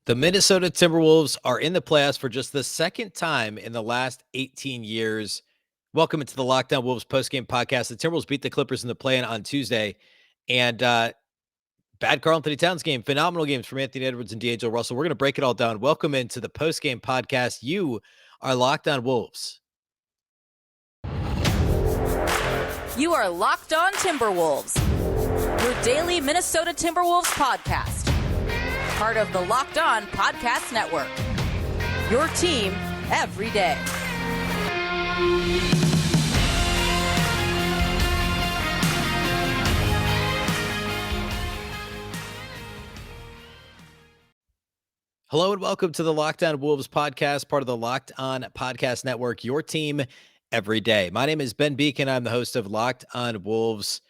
The Minnesota Timberwolves are in the playoffs for just the second time in the last 18 years. Welcome into the Lockdown Wolves postgame podcast. The Timberwolves beat the Clippers in the play-in on Tuesday. And bad Karl-Anthony Towns game, phenomenal games from Anthony Edwards and DAngelo Russell. We're going to break it all down. Welcome into the postgame podcast. You are Lockdown Wolves. You are Locked On Timberwolves, your daily Minnesota Timberwolves podcast. Part of the Locked On Podcast Network. Your team every day. Hello and welcome to the Locked On Wolves podcast, part of the Locked On Podcast Network, your team every day. My name is Ben Beecken. I'm the host of Locked On Wolves.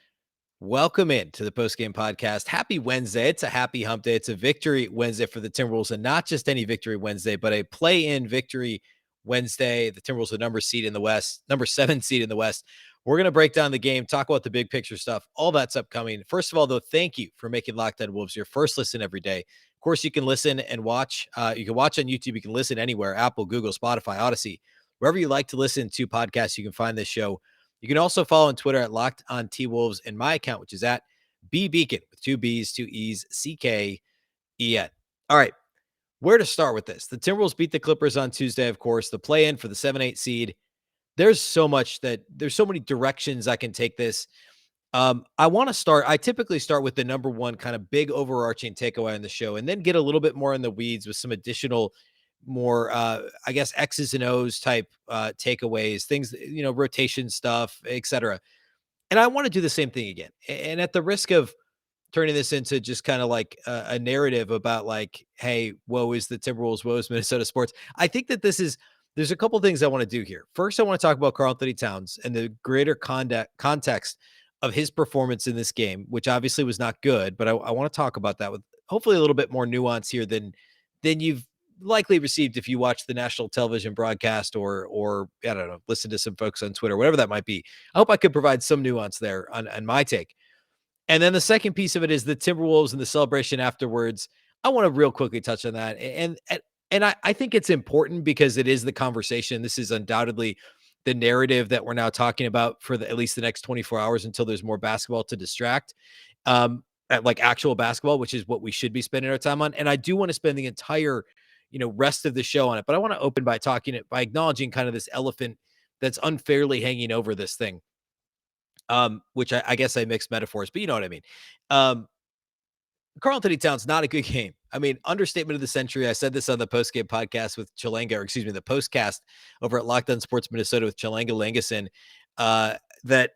Welcome in to the postgame podcast. Happy Wednesday. It's a happy hump day. It's a victory Wednesday for the Timberwolves, and not just any victory Wednesday, but a play-in victory Wednesday. The Timberwolves are number 7 seed in the West. We're going to break down the game, talk about the big picture stuff. All that's upcoming. First of all, though, thank you for making Locked On Wolves your first listen every day. Of course, you can listen and watch. You can watch on YouTube. You can listen anywhere, Apple, Google, Spotify, Odyssey. Wherever you like to listen to podcasts, you can find this show. You can also follow on Twitter at Locked On T-Wolves and my account, which is at Beecken with 2 B's, 2 E's, C-K-E-N. All right, where to start with this? The Timberwolves beat the Clippers on Tuesday, of course, the play-in for the 7-8 seed. There's so many directions I can take this. I typically start with the number one kind of big overarching takeaway on the show and then get a little bit more in the weeds with some additional more X's and O's type takeaways, things, rotation stuff, etc. And I want to do the same thing again. And at the risk of turning this into just kind of like a narrative about like, hey, woe is the Timberwolves, woe is Minnesota sports. I think that there's a couple things I want to do here. First, I want to talk about Karl-Anthony Towns and the greater context of his performance in this game, which obviously was not good, but I want to talk about that with hopefully a little bit more nuance here than you've likely received if you watch the national television broadcast or I don't know, listen to some folks on Twitter, whatever that might be. I hope I could provide some nuance there on my take. And then the second piece of it is the Timberwolves and the celebration afterwards. I want to real quickly touch on that. And I think it's important because it is the conversation. This is undoubtedly the narrative that we're now talking about for at least the next 24 hours until there's more basketball to distract. At like actual basketball, which is what we should be spending our time on. And I do want to spend the entire rest of the show on it. But I want to open by acknowledging kind of this elephant that's unfairly hanging over this thing. Which I guess I mixed metaphors, but you know what I mean. Karl-Anthony Towns, not a good game. I mean, understatement of the century. I said this on the postgame podcast with the postcast over at Locked On Sports Minnesota with Chalanga Langason, that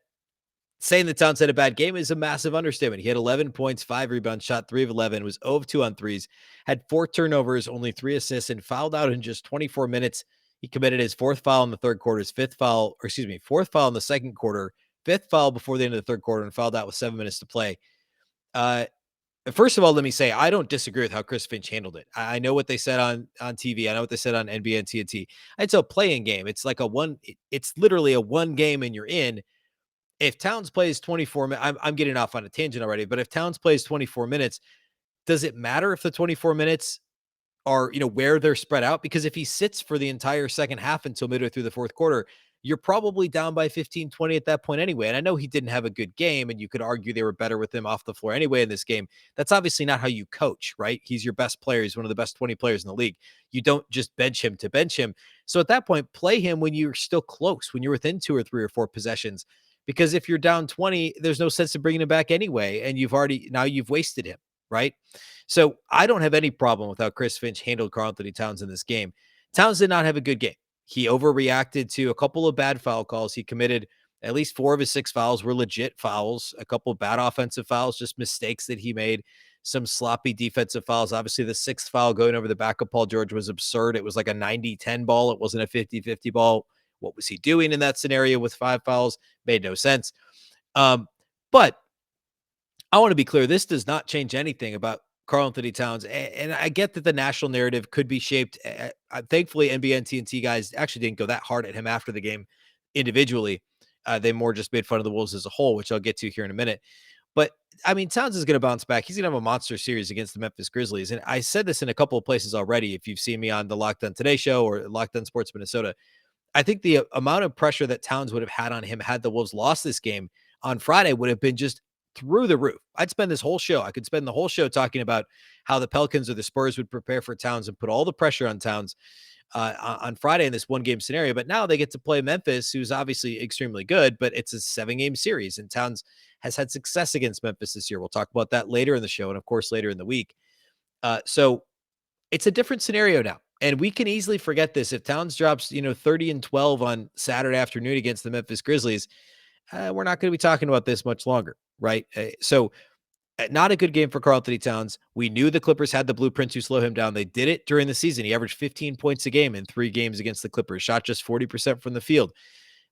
saying that Towns had a bad game is a massive understatement. He had 11 points, 5 rebounds, shot 3 of 11, was 0 of 2 on threes, had 4 turnovers, only 3 assists, and fouled out in just 24 minutes. He committed his fourth foul in the third quarter, fourth foul in the second quarter, fifth foul before the end of the third quarter, and fouled out with 7 minutes to play. First of all, let me say, I don't disagree with how Chris Finch handled it. I know what they said on TV. I know what they said on NBA and TNT. It's a playing game. It's like it's literally a one game and you're in. If Towns plays 24 minutes, I'm getting off on a tangent already, but if Towns plays 24 minutes, does it matter if the 24 minutes are, where they're spread out? Because if he sits for the entire second half until midway through the fourth quarter, you're probably down by 15, 20 at that point anyway. And I know he didn't have a good game, and you could argue they were better with him off the floor anyway in this game. That's obviously not how you coach, right? He's your best player. He's one of the best 20 players in the league. You don't just bench him to bench him. So at that point, play him when you're still close, when you're within 2 or 3 or 4 possessions. Because if you're down 20, there's no sense of bringing him back anyway. And you've wasted him, right? So I don't have any problem with how Chris Finch handled Karl-Anthony Towns in this game. Towns did not have a good game. He overreacted to a couple of bad foul calls. He committed at least 4 of his 6 fouls were legit fouls, a couple of bad offensive fouls, just mistakes that he made, some sloppy defensive fouls. Obviously, the 6th foul going over the back of Paul George was absurd. It was like a 90-10 ball. It wasn't a 50-50 ball. What was he doing in that scenario with 5 fouls? Made no sense. But I want to be clear. This does not change anything about Karl-Anthony Towns. And I get that the national narrative could be shaped. Thankfully, NBA and TNT guys actually didn't go that hard at him after the game individually. They more just made fun of the Wolves as a whole, which I'll get to here in a minute. But I mean, Towns is going to bounce back. He's going to have a monster series against the Memphis Grizzlies. And I said this in a couple of places already. If you've seen me on the Locked On Today show or Locked On Sports Minnesota, I think the amount of pressure that Towns would have had on him had the Wolves lost this game on Friday would have been just through the roof. I'd spend this whole show. I could spend the whole show talking about how the Pelicans or the Spurs would prepare for Towns and put all the pressure on Towns on Friday in this 1-game scenario. But now they get to play Memphis, who's obviously extremely good, but it's a 7-game series, and Towns has had success against Memphis this year. We'll talk about that later in the show and, of course, later in the week. So it's a different scenario now. And we can easily forget this. If Towns drops, 30 and 12 on Saturday afternoon against the Memphis Grizzlies, we're not going to be talking about this much longer, right? So not a good game for Karl-Anthony Towns. We knew the Clippers had the blueprint to slow him down. They did it during the season. He averaged 15 points a game in 3 games against the Clippers, shot just 40% from the field.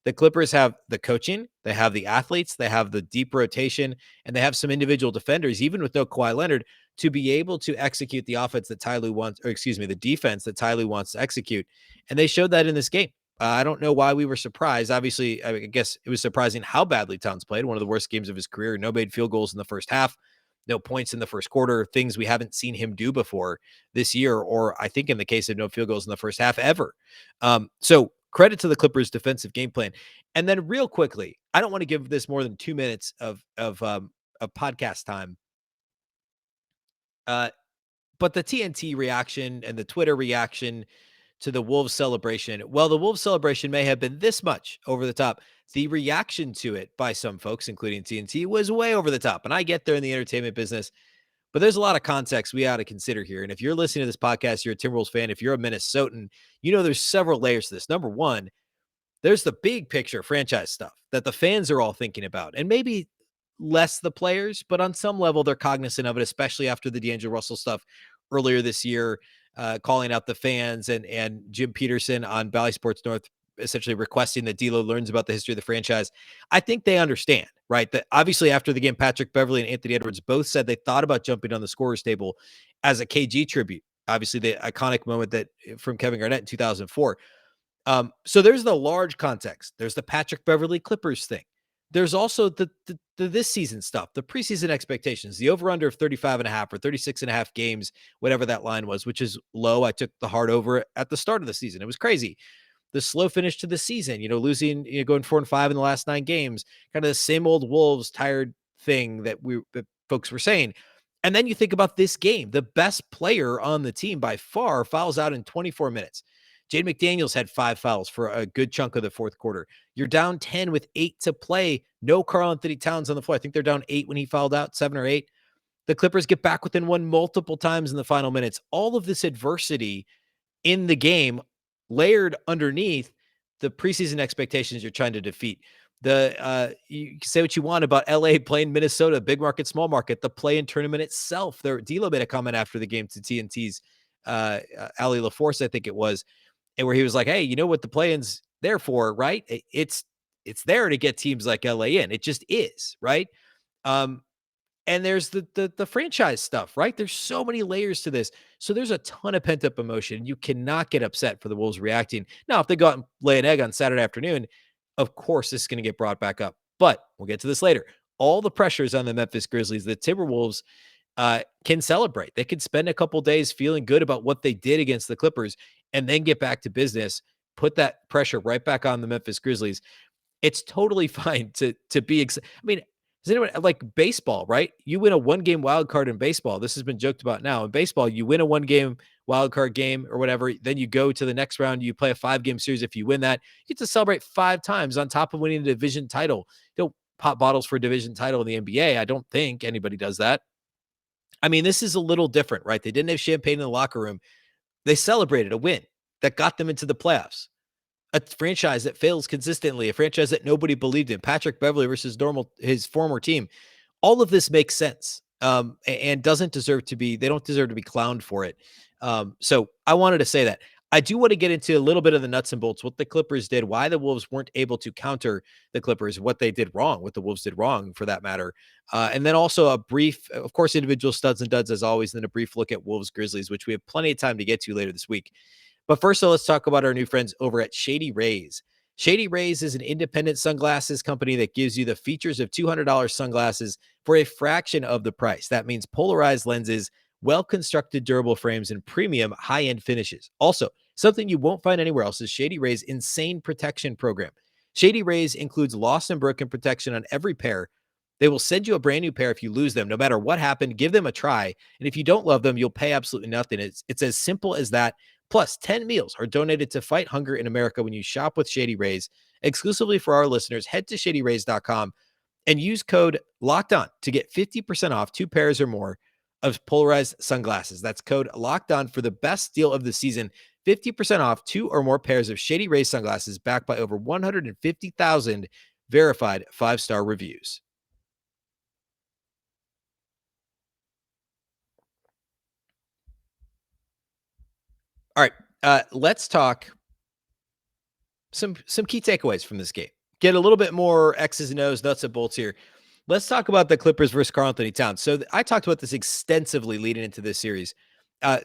The Clippers have the coaching, they have the athletes, they have the deep rotation, and they have some individual defenders, even with no Kawhi Leonard, to be able to execute the offense that Ty Lue wants, or excuse me, the defense that Ty Lue wants to execute. And they showed that in this game. I don't know why we were surprised. Obviously, I guess it was surprising how badly Towns played. One of the worst games of his career. No made field goals in the first half, no points in the first quarter, things we haven't seen him do before this year, or I think in the case of no field goals in the first half ever. So credit to the Clippers' defensive game plan. And then real quickly, I don't want to give this more than 2 minutes of podcast time. But the TNT reaction and the Twitter reaction to the Wolves celebration, well, the Wolves celebration may have been this much over the top. The reaction to it by some folks, including TNT, was way over the top. And I get there in the entertainment business, but there's a lot of context we ought to consider here. And if you're listening to this podcast, you're a Timberwolves fan, if you're a Minnesotan, there's several layers to this. Number one, there's the big picture franchise stuff that the fans are all thinking about, and maybe less the players, but on some level they're cognizant of it, especially after the DAngelo Russell stuff earlier this year, calling out the fans and Jim Peterson on Bally Sports North essentially requesting that D'Lo learns about the history of the franchise. I think they understand, right? That obviously after the game, Patrick Beverley and Anthony Edwards both said they thought about jumping on the scorer's table as a KG tribute. Obviously the iconic moment that from Kevin Garnett in 2004. So there's the large context. There's the Patrick Beverley Clippers thing. There's also the this season stuff, the preseason expectations, the over under of 35.5 or 36.5 games, whatever that line was, which is low. I took the hard over at the start of the season. It was crazy. The slow finish to the season, losing, going 4-5 in the last 9 games, kind of the same old Wolves tired thing that folks were saying. And then you think about this game, the best player on the team by far fouls out in 24 minutes. Jaden McDaniels had 5 fouls for a good chunk of the fourth quarter. You're down 10 with 8 to play. No Karl-Anthony Towns on the floor. I think they're down 8 when he fouled out, 7 or 8. The Clippers get back within 1 multiple times in the final minutes. All of this adversity in the game layered underneath the preseason expectations you're trying to defeat. You can say what you want about LA playing Minnesota, big market, small market, the play-in tournament itself. D'Lo made a comment after the game to TNT's Ali LaForce, I think it was, and where he was like, hey, you know what the play-in's there for, right? It's there to get teams like LA in. It just is, right? And there's the franchise stuff, right? There's so many layers to this. So there's a ton of pent-up emotion. You cannot get upset for the Wolves reacting. Now, if they go out and lay an egg on Saturday afternoon, of course, this is going to get brought back up. But we'll get to this later. All the pressures on the Memphis Grizzlies, the Timberwolves can celebrate. They can spend a couple days feeling good about what they did against the Clippers and then get back to business, put that pressure right back on the Memphis Grizzlies. It's totally fine to be I mean, does anyone like baseball, right? You win a 1-game wild card in baseball. This has been joked about now. In baseball, you win a 1-game wild card game or whatever. Then you go to the next round. You play a 5-game series. If you win that, you get to celebrate 5 times on top of winning the division title. You don't pop bottles for a division title in the NBA. I don't think anybody does that. I mean, this is a little different, right? They didn't have champagne in the locker room. They celebrated a win that got them into the playoffs. A franchise that fails consistently, a franchise that nobody believed in. Patrick Beverley versus his former team. All of this makes sense and doesn't deserve to be, they don't deserve to be clowned for it. So I wanted to say that. I do want to get into a little bit of the nuts and bolts, what the Clippers did, why the Wolves weren't able to counter the Clippers, what they did wrong, what the Wolves did wrong for that matter. And then also a brief, of course, individual studs and duds as always, and then a brief look at Wolves Grizzlies, which we have plenty of time to get to later this week. But first, let's talk about our new friends over at Shady Rays. Shady Rays is an independent sunglasses company that gives you the features of $200 sunglasses for a fraction of the price. That means polarized lenses, well-constructed durable frames, and premium high-end finishes. Also, something you won't find anywhere else is Shady Rays' insane protection program. Shady Rays includes lost and broken protection on every pair. They will send you a brand new pair if you lose them, no matter what happened. Give them a try. And if you don't love them, you'll pay absolutely nothing. It's as simple as that. Plus, 10 meals are donated to fight hunger in America when you shop with Shady Rays. Exclusively for our listeners, head to shadyrays.com and use code Locked On to get 50% off 2 pairs or more of polarized sunglasses. That's code Locked On for the best deal of the season. 50% off 2 or more pairs of Shady Rays sunglasses backed by over 150,000 verified 5-star reviews. All right, let's talk some key takeaways from this game. Get a little bit more X's and O's, nuts and bolts here. Let's talk about the Clippers versus Karl-Anthony Towns. So I talked about this extensively leading into this series.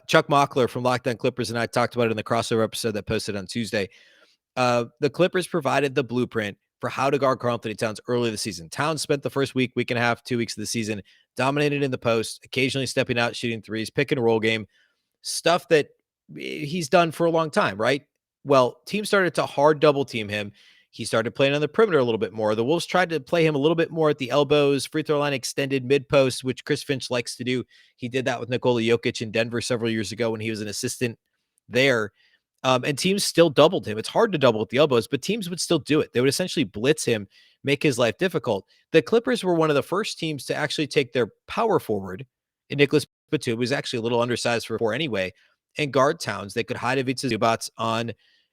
Chuck Mockler from Locked On Clippers and I talked about it in the crossover episode that posted on Tuesday. The Clippers provided the blueprint for how to guard Karl-Anthony Towns early this season. Towns spent the first week and a half, 2 weeks of the season, dominated in the post, occasionally stepping out, shooting threes, pick and roll game, stuff that he's done for a long time, right? Well, teams started to hard double team him. He started playing on the perimeter a little bit more. The Wolves tried to play him a little bit more at the elbows, free throw line extended, mid post, which Chris Finch likes to do. He did that with Nikola Jokic in Denver several years ago when he was an assistant there. And teams still doubled him. It's hard to double with the elbows, but teams would still do it. They would essentially blitz him, make his life difficult. The Clippers were one of the first teams to actually take their power forward, and Nicholas Batum was actually a little undersized for 4 anyway, and guard Towns. They could hide Ivica Zubats on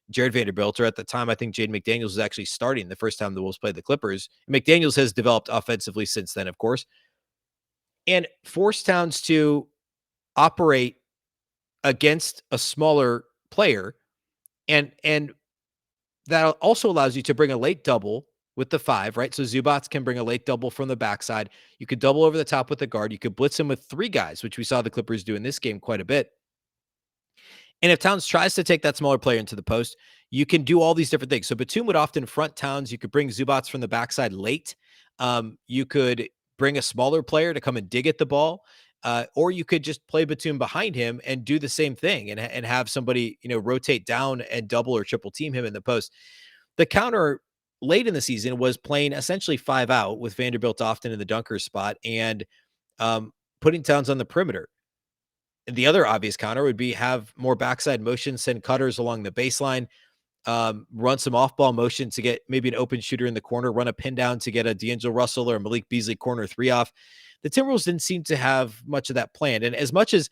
Jared Vanderbilt, or at the time, I think Jaden McDaniels was actually starting the first time the Wolves played the Clippers. McDaniels has developed offensively since then, of course, and forced Towns to operate against a smaller player. And that also allows you to bring a late double with the 5, right? So Zubats can bring a late double from the backside. You could double over the top with the guard. You could blitz him with 3 guys, which we saw the Clippers do in this game quite a bit. And if Towns tries to take that smaller player into the post, you can do all these different things. So Batum would often front Towns. You could bring Zubats from the backside late. You could bring a smaller player to come and dig at the ball. Or you could just play Batum behind him and do the same thing and have somebody, rotate down and double or triple team him in the post. The counter late in the season was playing essentially 5 out with Vanderbilt often in the dunker spot and putting Towns on the perimeter. The other obvious counter would be have more backside motion, send cutters along the baseline, run some off-ball motion to get maybe an open shooter in the corner, run a pin down to get a DAngelo Russell or Malik Beasley corner 3 off. The Timberwolves didn't seem to have much of that planned. And as much as,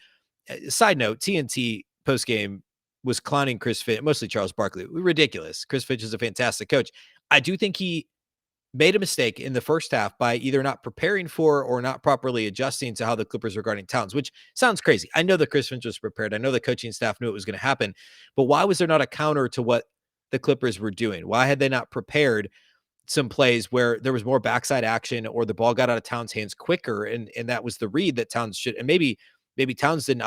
side note, TNT postgame was clowning Chris Finch, mostly Charles Barkley. Ridiculous. Chris Finch is a fantastic coach. I do think he made a mistake in the first half by either not preparing for or not properly adjusting to how the Clippers were guarding Towns, which sounds crazy. I know that Chris Finch was prepared. I know the coaching staff knew it was going to happen, but why was there not a counter to what the Clippers were doing? Why had they not prepared some plays where there was more backside action or the ball got out of Towns' hands quicker? And that was the read that Towns should, and maybe Towns didn't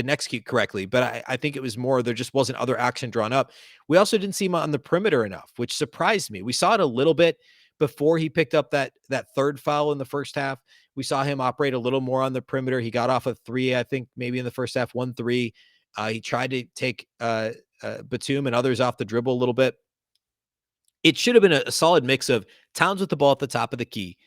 execute correctly, but I think it was more there just wasn't other action drawn up. We also didn't see him on the perimeter enough, which surprised me. We saw it a little bit before he picked up that third foul in the first half. We saw him operate a little more on the perimeter. He got off a 3, I think maybe in the first half, 1-3. He tried to take Batum and others off the dribble a little bit. It should have been a solid mix of Towns with the ball at the top of the key,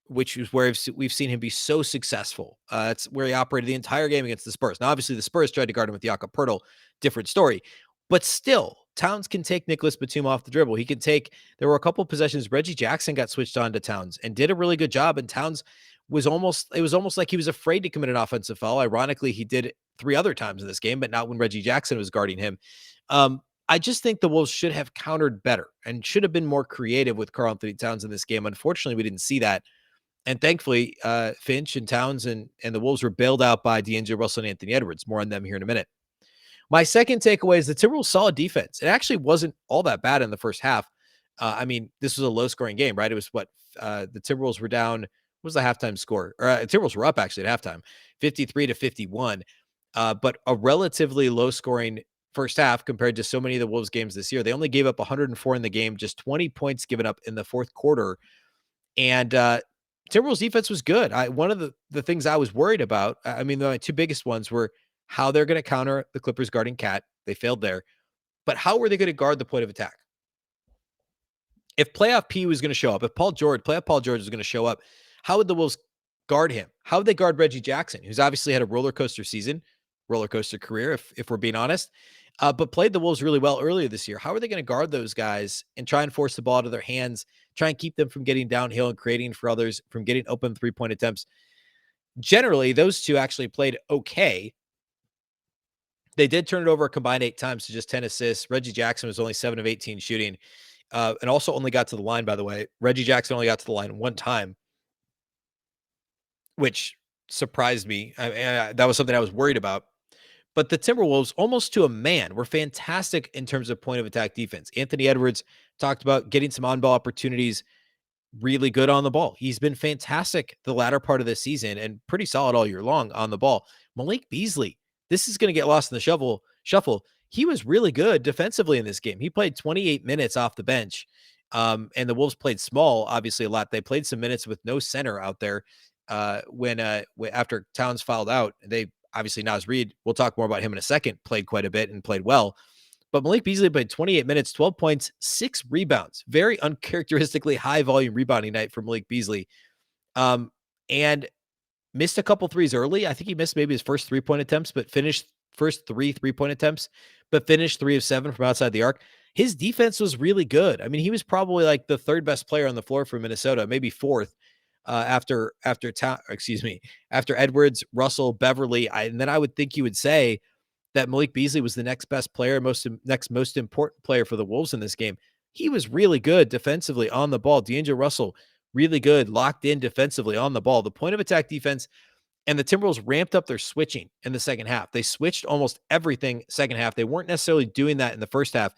which is where we've seen him be so successful. It's where he operated the entire game against the Spurs. Now, obviously, the Spurs tried to guard him with Jakob Poeltl, different story. But still, Towns can take Nicholas Batum off the dribble. He can take, there were a couple possessions, Reggie Jackson got switched on to Towns and did a really good job. And Towns it was almost like he was afraid to commit an offensive foul. Ironically, he did it 3 other times in this game, but not when Reggie Jackson was guarding him. I just think the Wolves should have countered better and should have been more creative with Karl-Anthony Towns in this game. Unfortunately, we didn't see that. And thankfully, Finch and Towns and the Wolves were bailed out by DAngelo Russell and Anthony Edwards. More on them here in a minute. My second takeaway is the Timberwolves' solid defense. It actually wasn't all that bad in the first half. This was a low-scoring game, right? It was the Timberwolves were down. What was the halftime score? Or Timberwolves were up actually at halftime, 53-51. But a relatively low-scoring first half compared to so many of the Wolves games this year. They only gave up 104 in the game, just 20 points given up in the fourth quarter. And Timberwolves defense was good. One of the things I was worried about, I mean, the two biggest ones were how they're going to counter the Clippers guarding Cat. They failed there. But how were they going to guard the point of attack? If playoff P was going to show up, if playoff Paul George was going to show up, how would the Wolves guard him? How would they guard Reggie Jackson, who's obviously had a roller coaster season, roller coaster career, if we're being honest, but played the Wolves really well earlier this year? How are they going to guard those guys and try and force the ball out of their hands, try and keep them from getting downhill and creating for others, from getting open three-point attempts? Generally, those two actually played okay. They did turn it over a combined 8 times to just 10 assists. Reggie Jackson was only 7 of 18 shooting. And also only got to the line, by the way. Reggie Jackson only got to the line one time, which surprised me. That was something I was worried about. But the Timberwolves, almost to a man, were fantastic in terms of point of attack defense. Anthony Edwards talked about getting some on-ball opportunities, really good on the ball. He's been fantastic the latter part of this season and pretty solid all year long on the ball. Malik Beasley, this is going to get lost in the shuffle. He was really good defensively in this game. He played 28 minutes off the bench. And the Wolves played small, obviously a lot. They played some minutes with no center out there when after Towns fouled out. They obviously, Naz Reid, we'll talk more about him in a second, played quite a bit and played well. But Malik Beasley played 28 minutes, 12 points, 6 rebounds. Very uncharacteristically high volume rebounding night for Malik Beasley. And missed a couple threes early. I think he missed maybe his first 3-point attempts, but finished first 3-point attempts, but finished 3 of 7 from outside the arc. His defense was really good. I mean, he was probably like the third best player on the floor for Minnesota, maybe fourth after Edwards, Russell, Beverley. And then I would think you would say that Malik Beasley was the next best player, next most important player for the Wolves in this game. He was really good defensively on the ball. DAngelo Russell, really good, locked in defensively on the ball. The point of attack defense, and the Timberwolves ramped up their switching in the second half. They switched almost everything second half. They weren't necessarily doing that in the first half,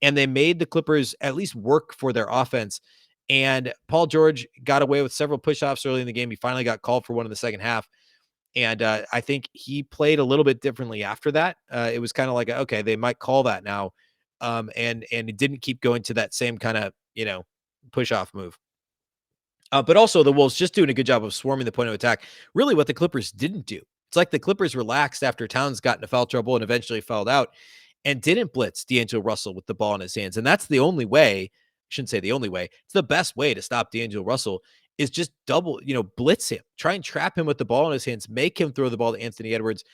and they made the Clippers at least work for their offense. And Paul George got away with several push-offs early in the game. He finally got called for one in the second half. And I think he played a little bit differently after that. It was kind of like, okay, they might call that now. And it didn't keep going to that same kind of, push-off move. But also the Wolves just doing a good job of swarming the point of attack. Really what the Clippers didn't do. It's like the Clippers relaxed after Towns got into foul trouble and eventually fouled out and didn't blitz DAngelo Russell with the ball in his hands. And that's the only way, I shouldn't say the only way, it's the best way to stop DAngelo Russell is just blitz him, try and trap him with the ball in his hands, make him throw the ball to Anthony Edwards,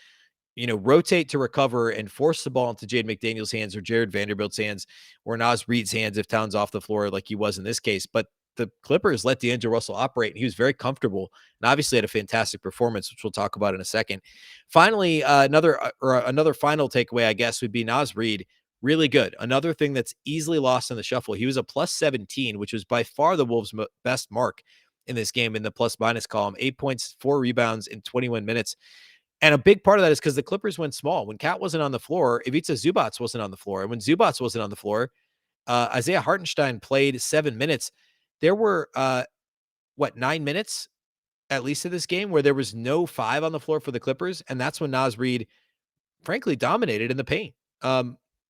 rotate to recover and force the ball into Jaden McDaniels' hands or Jared Vanderbilt's hands or Naz Reid's hands if Towns off the floor like he was in this case. But the Clippers let DAngelo Russell operate, and he was very comfortable and obviously had a fantastic performance, which we'll talk about in a second. Finally, another final takeaway, I guess, would be Naz Reid. Really good. Another thing that's easily lost in the shuffle. He was a plus 17, which was by far the Wolves' best mark in this game in the plus minus column. 8 points, 4 rebounds in 21 minutes. And a big part of that is because the Clippers went small. When Cat wasn't on the floor, Ivica Zubac wasn't on the floor. And when Zubac wasn't on the floor, Isaiah Hartenstein played 7 minutes. There were, 9 minutes at least of this game where there was no 5 on the floor for the Clippers. And that's when Naz Reid, frankly, dominated in the paint.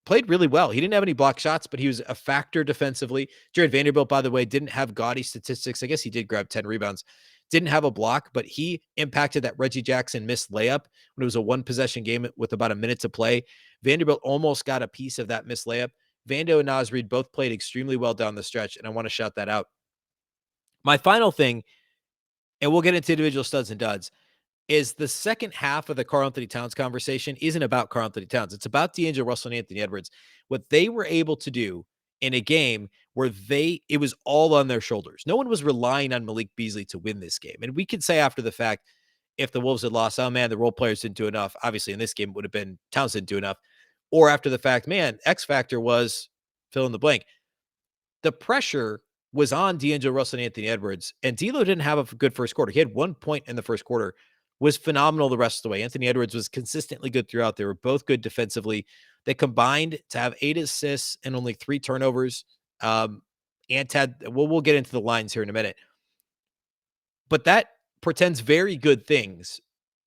Played really well. He didn't have any block shots, but he was a factor defensively. Jared Vanderbilt, by the way, didn't have gaudy statistics. I guess he did grab 10 rebounds. Didn't have a block, but he impacted that Reggie Jackson missed layup when it was a 1-possession game with about a minute to play. Vanderbilt almost got a piece of that missed layup. Vando and Naz Reid both played extremely well down the stretch, and I want to shout that out. My final thing, and we'll get into individual studs and duds, is the second half of the Karl-Anthony Towns conversation isn't about Karl-Anthony Towns. It's about DAngelo Russell and Anthony Edwards. What they were able to do in a game where it was all on their shoulders. No one was relying on Malik Beasley to win this game. And we could say after the fact, if the Wolves had lost, oh man, the role players didn't do enough. Obviously in this game it would have been Towns didn't do enough. Or after the fact, man, X factor was fill in the blank. The pressure was on DAngelo Russell and Anthony Edwards, and D'Lo didn't have a good first quarter. He had 1 point in the first quarter, was phenomenal the rest of the way. Anthony Edwards was consistently good throughout. They were both good defensively. They combined to have 8 assists and only 3 turnovers. And we'll get into the lines here in a minute. But that portends very good things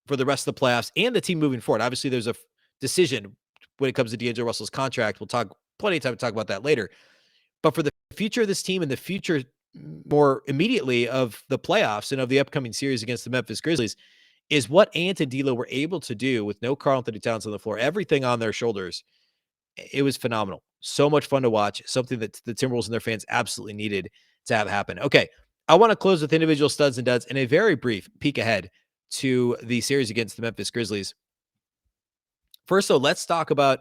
for the rest of the playoffs and the team moving forward. Obviously, there's a decision when it comes to DAngelo Russell's contract. We'll talk plenty of time to talk about that later. But for the future of this team and the future more immediately of the playoffs and of the upcoming series against the Memphis Grizzlies is what Ant and D'Lo were able to do with no Karl-Anthony Towns on the floor, everything on their shoulders. It was phenomenal. So much fun to watch, something that the Timberwolves and their fans absolutely needed to have happen. Okay, I want to close with individual studs and duds and a very brief peek ahead to the series against the Memphis Grizzlies. First, though, let's talk about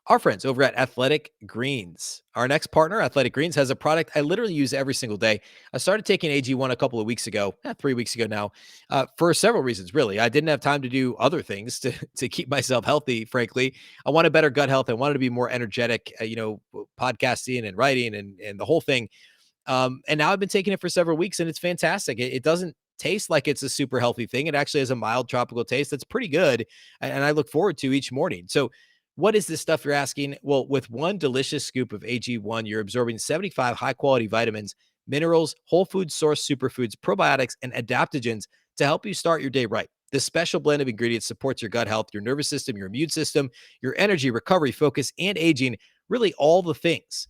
our friends over at Athletic Greens. Our next partner, Athletic Greens, has a product I literally use every single day. I started taking AG1 a couple of weeks ago, 3 weeks ago now, for several reasons, really. I didn't have time to do other things to keep myself healthy, frankly. I wanted better gut health. I wanted to be more energetic, podcasting and writing and the whole thing. And now I've been taking it for several weeks, and it's fantastic. It doesn't taste like it's a super healthy thing. It actually has a mild tropical taste that's pretty good, and I look forward to each morning. So what is this stuff, you're asking? Well, with one delicious scoop of AG1, you're absorbing 75 high-quality vitamins, minerals, whole food source superfoods, probiotics, and adaptogens to help you start your day right. This special blend of ingredients supports your gut health, your nervous system, your immune system, your energy, recovery, focus, and aging, really all the things.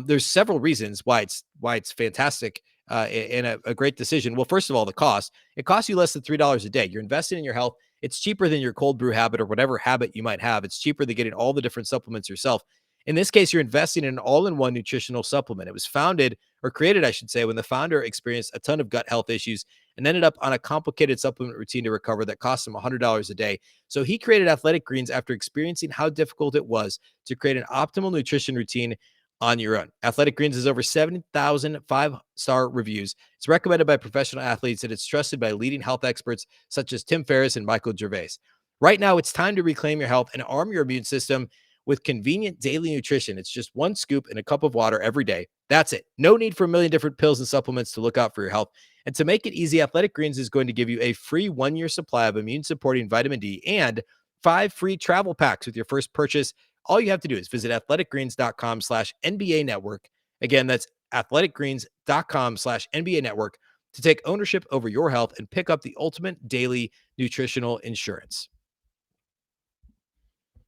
There's several reasons why it's fantastic and a great decision. Well, first of all, the cost. It costs you less than $3 a day. You're investing in your health. It's cheaper than your cold brew habit or whatever habit you might have. It's cheaper than getting all the different supplements yourself. In this case, you're investing in an all-in-one nutritional supplement. It was founded or created, I should say, when the founder experienced a ton of gut health issues and ended up on a complicated supplement routine to recover that cost him $100 a day. So he created Athletic Greens after experiencing how difficult it was to create an optimal nutrition routine on your own. Athletic Greens has over 7,000 five-star reviews. It's recommended by professional athletes, and it's trusted by leading health experts such as Tim Ferriss and Michael Gervais. Right now, it's time to reclaim your health and arm your immune system with convenient daily nutrition. It's just one scoop in a cup of water every day. That's it. No need for a million different pills and supplements to look out for your health. And to make it easy, Athletic Greens is going to give you a free 1-year supply of immune-supporting vitamin D and 5 free travel packs with your first purchase. All you have to do is visit athleticgreens.com/NBA network. Again, that's athleticgreens.com/NBA network to take ownership over your health and pick up the ultimate daily nutritional insurance.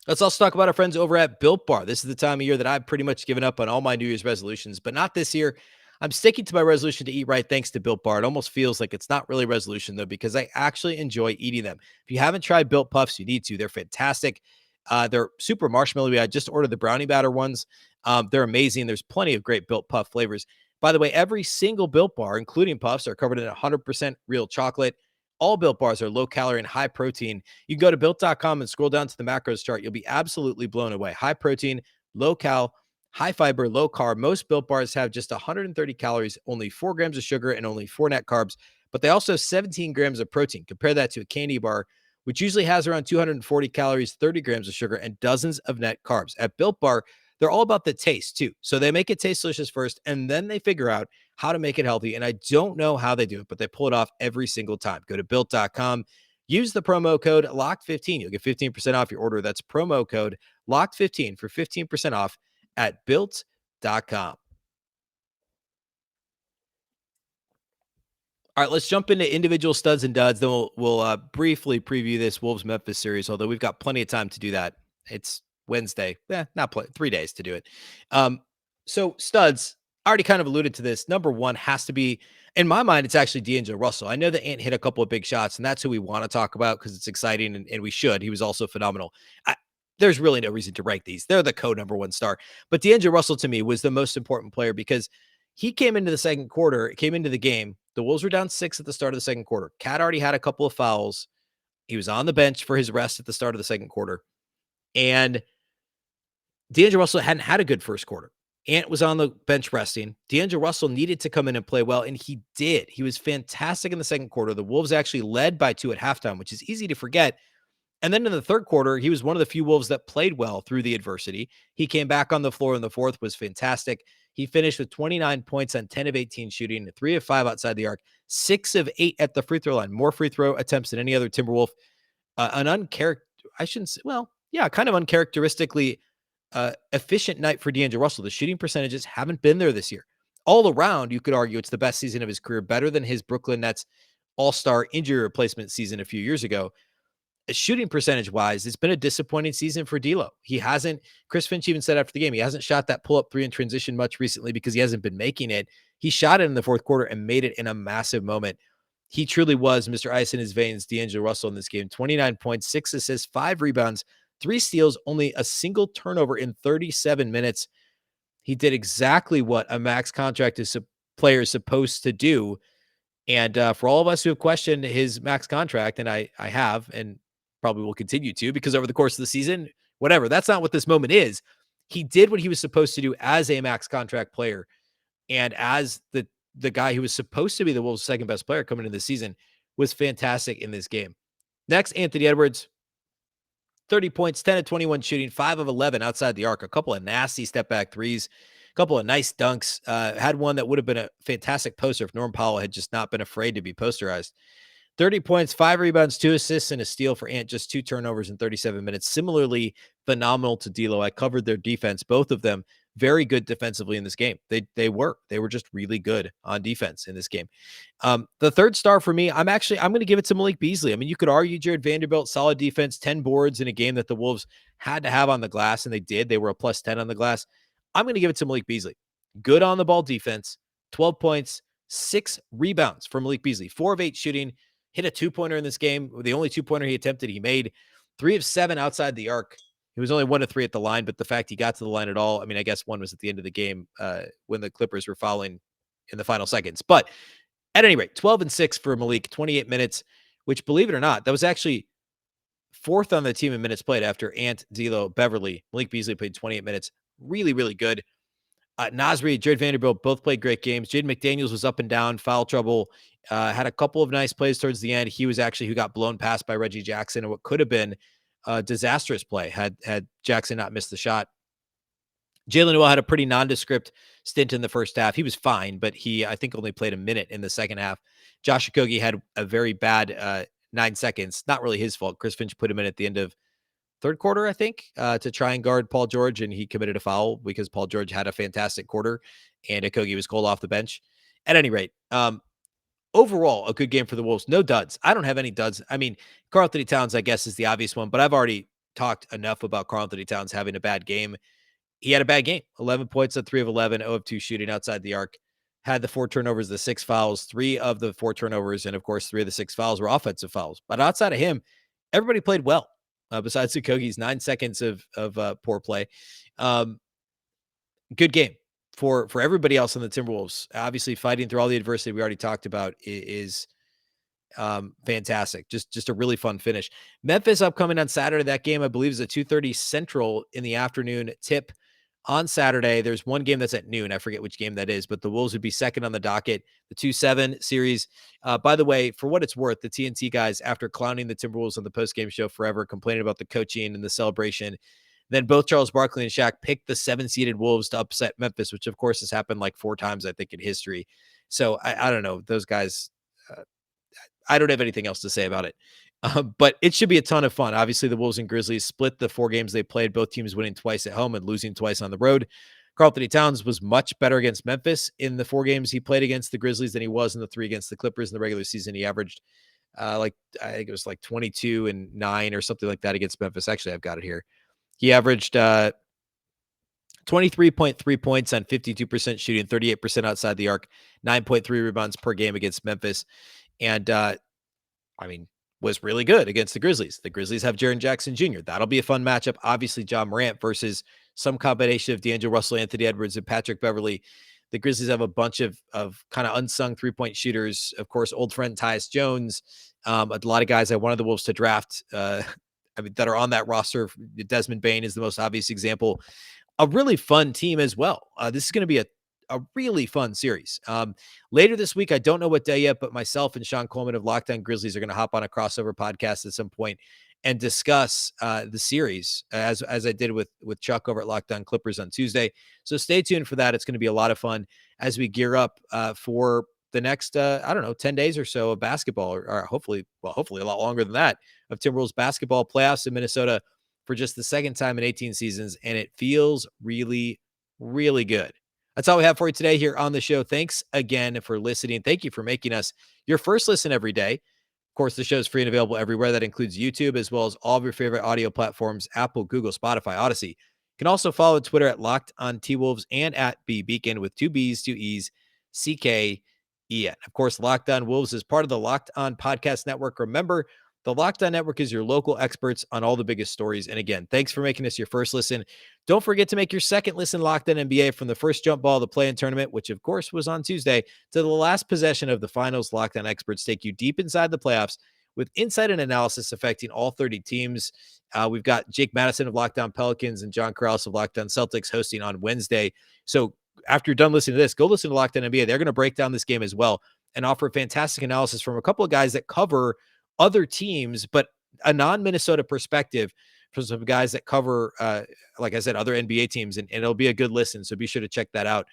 Let's also talk about our friends over at Built Bar. This is the time of year that I've pretty much given up on all my New Year's resolutions, but not this year. I'm sticking to my resolution to eat right thanks to Built Bar. It almost feels like it's not really a resolution, though, because I actually enjoy eating them. If you haven't tried Built Puffs, you need to. They're fantastic. They're super marshmallowy. I just ordered the brownie batter ones. They're amazing. There's plenty of great Built Puff flavors. By the way, every single Built Bar, including Puffs, are covered in 100% real chocolate. All Built Bars are low calorie and high protein. You can go to built.com and scroll down to the macros chart. You'll be absolutely blown away. High protein, low cal, high fiber, low carb. Most Built Bars have just 130 calories, only 4 grams of sugar, and only 4 net carbs. But they also have 17 grams of protein. Compare that to a candy bar, which usually has around 240 calories, 30 grams of sugar, and dozens of net carbs. At Built Bar, they're all about the taste too. So they make it taste delicious first, and then they figure out how to make it healthy. And I don't know how they do it, but they pull it off every single time. Go to built.com, use the promo code LOCKED15. You'll get 15% off your order. That's promo code LOCKED15 for 15% off at built.com. All right, let's jump into individual studs and duds. Then we'll briefly preview this Wolves Memphis series, although we've got plenty of time to do that. It's Wednesday. Not 3 days to do it. So studs, I already kind of alluded to this. Number one has to be, in my mind, it's actually DAngelo Russell. I know that Ant hit a couple of big shots, and that's who we want to talk about because it's exciting, and we should. He was also phenomenal. There's really no reason to rank these. They're the number one star. But DAngelo Russell, to me, was the most important player because he came into the second quarter, came into the game. The Wolves were down 6 at the start of the second quarter. Cat already had a couple of fouls. He was on the bench for his rest at the start of the second quarter. And DAngelo Russell hadn't had a good first quarter. Ant was on the bench resting. DAngelo Russell needed to come in and play well, and he did. He was fantastic in the second quarter. The Wolves actually led by 2 at halftime, which is easy to forget. And then in the third quarter, he was one of the few Wolves that played well through the adversity. He came back on the floor in the fourth, was fantastic. He finished with 29 points on 10 of 18 shooting, 3 of 5 outside the arc, 6 of 8 at the free throw line, more free throw attempts than any other Timberwolf. Kind of uncharacteristically efficient night for DAngelo Russell. The shooting percentages haven't been there this year. All around, you could argue it's the best season of his career, better than his Brooklyn Nets all-star injury replacement season a few years ago. shooting percentage wise, it's been a disappointing season for D'Lo. He hasn't, Chris Finch even said after the game, he hasn't shot that pull up three in transition much recently because he hasn't been making it. He shot it in the fourth quarter and made it in a massive moment. He truly was Mr. Ice in his veins, DAngelo Russell in this game. 29 points, 6 assists, 5 rebounds, 3 steals, only a single turnover in 37 minutes. He did exactly what a max contract player is supposed to do. And for all of us who have questioned his max contract, and I have, and probably will continue to, because over the course of the season, whatever, that's not what this moment is. He did what he was supposed to do as a max contract player, and as the guy who was supposed to be the Wolves' second best player coming into the season, was fantastic in this game. Next, Anthony Edwards, 30 points, 10 of 21 shooting, 5 of 11 outside the arc, a couple of nasty step back threes, a couple of nice dunks. Had one that would have been a fantastic poster if Norm Powell had just not been afraid to be posterized. 30 points, 5 rebounds, 2 assists, and a steal for Ant, just 2 turnovers in 37 minutes. Similarly phenomenal to D'Lo. I covered their defense, both of them very good defensively in this game. They were just really good on defense in this game. The third star for me, I'm going to give it to Malik Beasley. I mean, you could argue Jared Vanderbilt, solid defense, 10 boards in a game that the Wolves had to have on the glass, and they did. They were a plus 10 on the glass. I'm going to give it to Malik Beasley. Good on the ball defense, 12 points, 6 rebounds for Malik Beasley, 4 of 8 shooting, hit a 2-pointer in this game. The only 2-pointer he attempted, he made 3 of 7 outside the arc. He was only 1 of 3 at the line, but the fact he got to the line at all, I mean, I guess one was at the end of the game when the Clippers were fouling in the final seconds. But at any rate, 12 and 6 for Malik, 28 minutes, which, believe it or not, that was actually 4th on the team in minutes played after Ant, D'Lo, Beverley. Malik Beasley played 28 minutes. Really, really good. Nasri, Jared Vanderbilt both played great games. Jaden McDaniels was up and down, foul trouble. Had a couple of nice plays towards the end. He was actually who got blown past by Reggie Jackson, and what could have been a disastrous play had Jackson not missed the shot. Jalen Newell had a pretty nondescript stint in the first half. He was fine, but he, I think, only played a minute in the second half. Josh Okogie had a very bad 9 seconds. Not really his fault. Chris Finch put him in at the end of third quarter, I think, to try and guard Paul George, and he committed a foul because Paul George had a fantastic quarter, and Okogie was cold off the bench. At any rate, overall, a good game for the Wolves. No duds. I don't have any duds. I mean, Karl-Anthony Towns, I guess, is the obvious one, but I've already talked enough about Karl-Anthony Towns having a bad game. He had a bad game. 11 points at 3 of 11, 0 of 2 shooting outside the arc. Had the 4 turnovers, the 6 fouls, 3 of the 4 turnovers, and of course, 3 of the 6 fouls were offensive fouls. But outside of him, everybody played well. Besides Okogie's 9 seconds of poor play. Good game for everybody else on the Timberwolves. Obviously, fighting through all the adversity we already talked about is fantastic. Just a really fun finish. Memphis upcoming on Saturday. That game, I believe, is a 2:30 Central in the afternoon tip on Saturday. There's one game that's at noon. I forget which game that is, but the Wolves would be second on the docket, the 2-7 series. By the way, for what it's worth, the TNT guys, after clowning the Timberwolves on the postgame show forever, complaining about the coaching and the celebration, then both Charles Barkley and Shaq picked the 7-seeded Wolves to upset Memphis, which of course has happened like 4 times, I think, in history. So I don't know. Those guys, I don't have anything else to say about it. But it should be a ton of fun. Obviously, the Wolves and Grizzlies split the 4 games they played, both teams winning twice at home and losing twice on the road. Karl-Anthony Towns was much better against Memphis in the 4 games he played against the Grizzlies than he was in the 3 against the Clippers in the regular season. He averaged I think it was like 22 and 9 or something like that against Memphis. Actually, I've got it here. He averaged 23.3 points on 52% shooting, 38% outside the arc, 9.3 rebounds per game against Memphis. And was really good against the Grizzlies. The Grizzlies have Jaren Jackson Jr. That'll be a fun matchup. Obviously, John Morant versus some combination of DAngelo Russell, Anthony Edwards, and Patrick Beverley. The Grizzlies have a bunch of kind of unsung 3-point shooters. Of course, old friend Tyus Jones. A lot of guys I wanted the Wolves to draft that are on that roster. Desmond Bane is the most obvious example. A really fun team as well. This is going to be a really fun series. Later this week, I don't know what day yet, but myself and Sean Coleman of Locked On Grizzlies are going to hop on a crossover podcast at some point and discuss the series as I did with Chuck over at Locked On Clippers on Tuesday. So stay tuned for that. It's going to be a lot of fun as we gear up for the next, 10 days or so of basketball, or hopefully a lot longer than that, of Timberwolves basketball playoffs in Minnesota for just the second time in 18 seasons. And it feels really, really good. That's all we have for you today here on the show. Thanks again for listening. Thank you for making us your first listen every day. Of course, the show is free and available everywhere. That includes YouTube, as well as all of your favorite audio platforms, Apple, Google, Spotify, Odyssey. You can also follow Twitter at Locked on T-Wolves and at Beecken with 2 B's, 2 E's, CKEN. Of course, Locked on Wolves is part of the Locked on Podcast Network. Remember, the Locked on Network is your local experts on all the biggest stories. And again, thanks for making us your first listen. Don't forget to make your second listen Locked on NBA, from the first jump ball of the play-in tournament, which of course was on Tuesday, to the last possession of the finals. Locked on experts take you deep inside the playoffs with insight and analysis affecting all 30 teams. We've got Jake Madison of Locked on Pelicans and John Krause of Locked on Celtics hosting on Wednesday. So after you're done listening to this, go listen to Locked on NBA. They're going to break down this game as well and offer fantastic analysis from a couple of guys that cover other teams, but a non-Minnesota perspective from some guys that cover, like I said, other NBA teams, and it'll be a good listen. So be sure to check that out.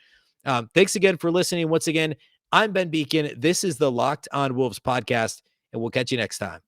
Thanks again for listening. Once again, I'm Ben Beecken. This is the Locked on Wolves podcast, and we'll catch you next time.